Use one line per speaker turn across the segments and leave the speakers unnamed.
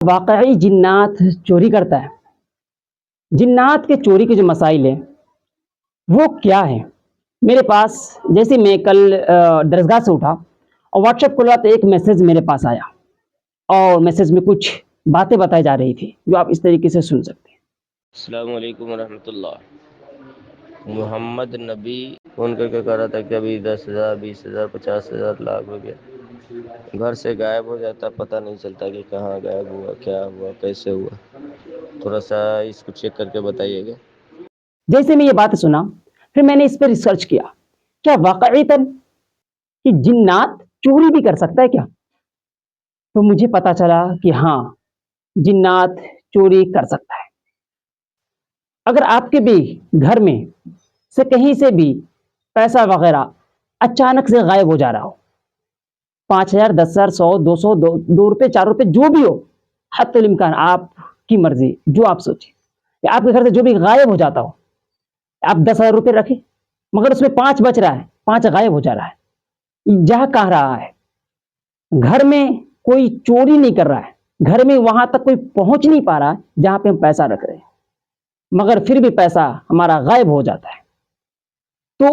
واقعی جنات چوری کرتا ہے؟ جنات کے چوری کے جو مسائل ہیں وہ کیا ہیں؟ میرے پاس جیسے میں کل درسگاہ سے اٹھا اور واٹس ایپ کھولا تو ایک میسج میرے پاس آیا اور میسج میں کچھ باتیں بتائی جا رہی تھی جو آپ اس طریقے سے سن سکتے ہیں۔
السلام علیکم ورحمۃ اللہ۔ محمد نبی فون کر کے کہہ رہا تھا کہ ابھی 10,000 20,000 50,000 لاکھ ہو گیا، گھر سے غائب ہو جاتا، پتہ نہیں چلتا کہ کہاں غائب ہوا، کیا ہوا، کیسے ہوا۔ تھوڑا سا اس کو چیک کر کے بتائیے گا۔
جیسے میں یہ بات سنا پھر میں نے اس پہ ریسرچ کیا، کیا واقعی کہ جنات چوری بھی کر سکتا ہے کیا؟ تو مجھے پتا چلا کہ ہاں، جنات چوری کر سکتا ہے۔ اگر آپ کے بھی گھر میں سے کہیں سے بھی پیسہ وغیرہ اچانک سے غائب ہو جا رہا ہو، 5,000 10,000 100 200 2 روپے 4 روپے جو بھی ہو، حتی الامکان آپ کی مرضی جو آپ سوچیں، یا آپ کے گھر سے جو بھی غائب ہو جاتا ہو، آپ 10,000 روپے رکھیں مگر اس میں 5 بچ رہا ہے، 5 غائب ہو جا رہا ہے، جہاں کہاں رہا ہے، گھر میں کوئی چوری نہیں کر رہا ہے، گھر میں وہاں تک کوئی پہنچ نہیں پا رہا ہے جہاں پہ ہم پیسہ رکھ رہے ہیں، مگر پھر بھی پیسہ ہمارا غائب ہو جاتا ہے۔ تو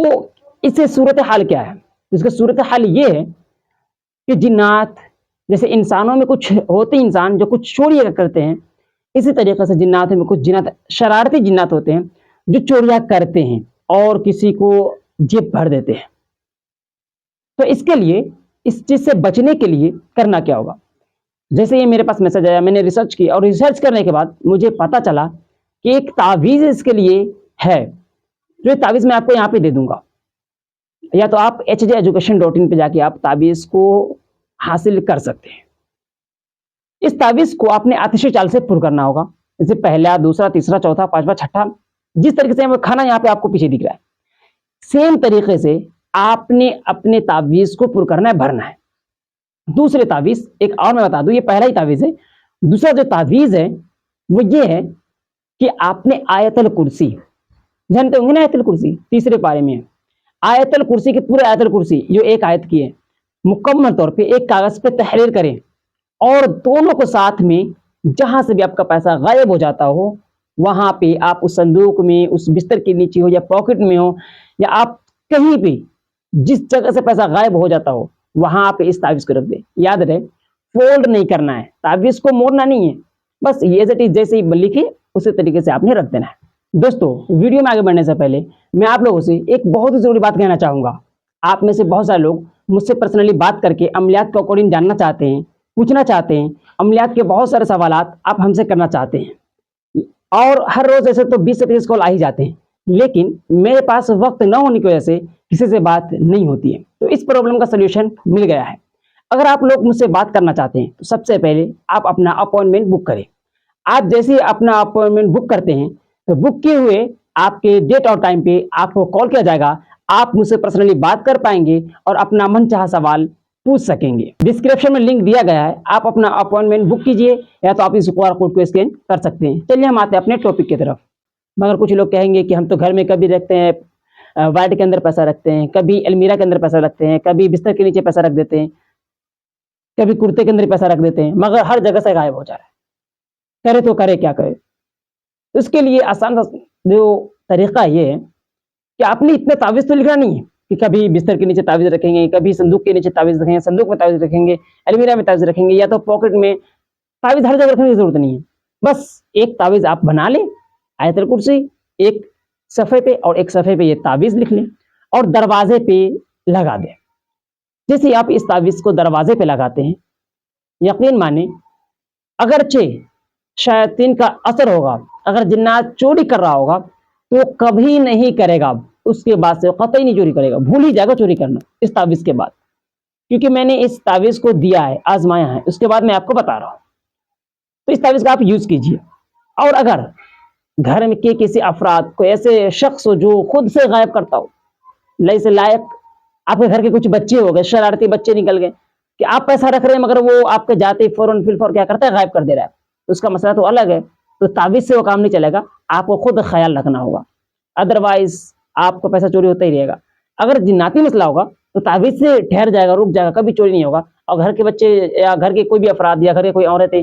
اس سے صورتحال کیا ہے؟ اس کا صورتحال یہ ہے کہ جنات جیسے انسانوں میں کچھ ہوتے ہیں انسان جو کچھ چوریاں کرتے ہیں، اسی طریقے سے جنات میں کچھ جنات شرارتی جنات ہوتے ہیں جو چوریاں کرتے ہیں اور کسی کو جیب بھر دیتے ہیں۔ تو اس کے لیے اس چیز سے بچنے کے لیے کرنا کیا ہوگا؟ جیسے یہ میرے پاس میسج آیا، میں نے ریسرچ کی اور ریسرچ کرنے کے بعد مجھے پتا چلا کہ ایک تعویذ اس کے لیے ہے، جو تعویذ میں آپ کو یہاں پہ دے دوں گا، یا تو آپ hjeducation.in پہ جا کے آپ تعویذ کو حاصل کر سکتے ہیں۔ اس تعویذ کو آپ نے آتشی چال سے پر کرنا ہوگا، جیسے پہلا دوسرا تیسرا چوتھا پانچواں چھٹا، جس طریقے سے کھانا یہاں پہ آپ کو پیچھے دکھ رہا ہے، سیم طریقے سے آپ نے اپنے تعویذ کو پر کرنا ہے، بھرنا ہے۔ دوسرے تعویذ ایک اور میں بتا دوں، یہ پہلا ہی تعویذ ہے۔ دوسرا جو تعویذ ہے وہ یہ ہے کہ آپ نے آیت الکرسی، جانتے ہوں گے نا آیت الکرسی، تیسرے پارے میں ہے۔ آیت الکرسی کے پورے آیت الکرسی جو ایک آیت کی ہے، مکمل طور پہ ایک کاغذ پہ تحریر کریں اور دونوں کو ساتھ میں جہاں سے بھی آپ کا پیسہ غائب ہو جاتا ہو وہاں پہ آپ اس صندوق میں، اس بستر کے نیچے ہو یا پاکٹ میں ہو یا آپ کہیں بھی جس جگہ سے پیسہ غائب ہو جاتا ہو وہاں پہ اس تعویذ کو رکھ دیں۔ یاد رہے فولڈ نہیں کرنا ہے، تعویذ کو موڑنا نہیں ہے، بس یہ جیسے ہی لکھے اسی طریقے سے آپ نے رکھ دینا ہے۔ دوستو ویڈیو میں آگے بڑھنے سے پہلے میں آپ لوگوں سے ایک بہت ہی ضروری بات کہنا چاہوں گا۔ آپ میں سے بہت سارے لوگ مجھ سے پرسنلی بات کر کے عملیات کے اکارڈنگ جاننا چاہتے ہیں، پوچھنا چاہتے ہیں، عملیات کے بہت سارے سوالات آپ ہم سے کرنا چاہتے ہیں، اور ہر روز ایسے تو 20 سے 25 کال آ ہی جاتے ہیں، لیکن میرے پاس وقت نہ ہونے کی وجہ سے کسی سے بات نہیں ہوتی ہے۔ تو اس پرابلم کا سلوشن مل گیا ہے۔ اگر آپ لوگ مجھ سے بات کرنا چاہتے ہیں تو سب سے پہلے آپ اپنا اپوائنٹمنٹ بک کریں۔ آپ جیسے ہی اپنا اپوائنٹمنٹ بک کرتے ہیں تو بک کیے ہوئے آپ کے ڈیٹ اور ٹائم پہ آپ کو کال کیا جائے گا، آپ مجھ سے پرسنلی بات کر پائیں گے اور اپنا من چاہا سوال پوچھ سکیں گے۔ ڈسکرپشن میں لنک دیا گیا ہے، آپ اپنا اپوائنٹمنٹ بک کیجئے یا تو آپ اس QR کوڈ کو اسکین کر سکتے ہیں۔ چلیے ہم آتے ہیں اپنے ٹاپک کی طرف۔ مگر کچھ لوگ کہیں گے کہ ہم تو گھر میں کبھی رکھتے ہیں وائٹ کے اندر پیسہ رکھتے ہیں، کبھی المیرا کے اندر پیسہ رکھتے ہیں، کبھی بستر کے نیچے پیسہ رکھ دیتے ہیں، کبھی کرتے کے اندر پیسہ رکھ دیتے ہیں، مگر ہر جگہ سے غائب ہو جا رہا ہے، کرے تو کرے کیا کرے؟ اس کے لیے آسان جو طریقہ یہ ہے کہ آپ نے اتنے تعویذ تو لکھنا نہیں ہے کہ کبھی بستر کے نیچے تعویذ رکھیں گے، کبھی صندوق کے نیچے تعویذ رکھیں گے، صندوق میں تعویذ رکھیں گے، المیرا میں تعویذ رکھیں گے، یا تو پاکٹ میں۔ تعویذ ہر جگہ رکھنے کی ضرورت نہیں ہے، بس ایک تعویذ آپ بنا لیں، آیت الکرسی ایک صفحے پہ اور ایک صفحے پہ یہ تعویذ لکھ لیں اور دروازے پہ لگا دیں۔ جیسے آپ اس تعویذ کو دروازے پہ لگاتے ہیں، یقین مانیں اگرچہ شیاطین کا اثر ہوگا، اگر جنات چوری کر رہا ہوگا تو کبھی نہیں کرے گا، اس کے بعد سے قطعی نہیں چوری کرے گا، بھول ہی جائے گا چوری کرنا اس تعویذ کے بعد، کیونکہ میں نے اس تعویذ کو دیا ہے، آزمایا ہے، اس کے بعد میں آپ کو بتا رہا ہوں۔ تو اس تعویذ کا آپ یوز کیجئے۔ اور اگر گھر میں کے کسی افراد کو ایسے شخص ہو جو خود سے غائب کرتا ہو، سے لائق آپ کے گھر کے کچھ بچے ہو گئے، شرارتی بچے نکل گئے کہ آپ پیسہ رکھ رہے ہیں مگر وہ آپ کے جاتے فوراً کیا کرتا ہے، غائب کر دے رہا ہے، اس کا مسئلہ تو الگ ہے، تو تعویذ سے وہ کام نہیں چلے گا، آپ کو خود خیال رکھنا ہوگا، ادروائز آپ کو پیسہ چوری ہوتا ہی رہے گا۔ اگر جناتی مسئلہ ہوگا تو تعویذ سے ٹھہر جائے گا، رک جائے گا، کبھی چوری نہیں ہوگا، اور گھر کے بچے یا گھر کے کوئی بھی افراد یا گھر کے کوئی عورتیں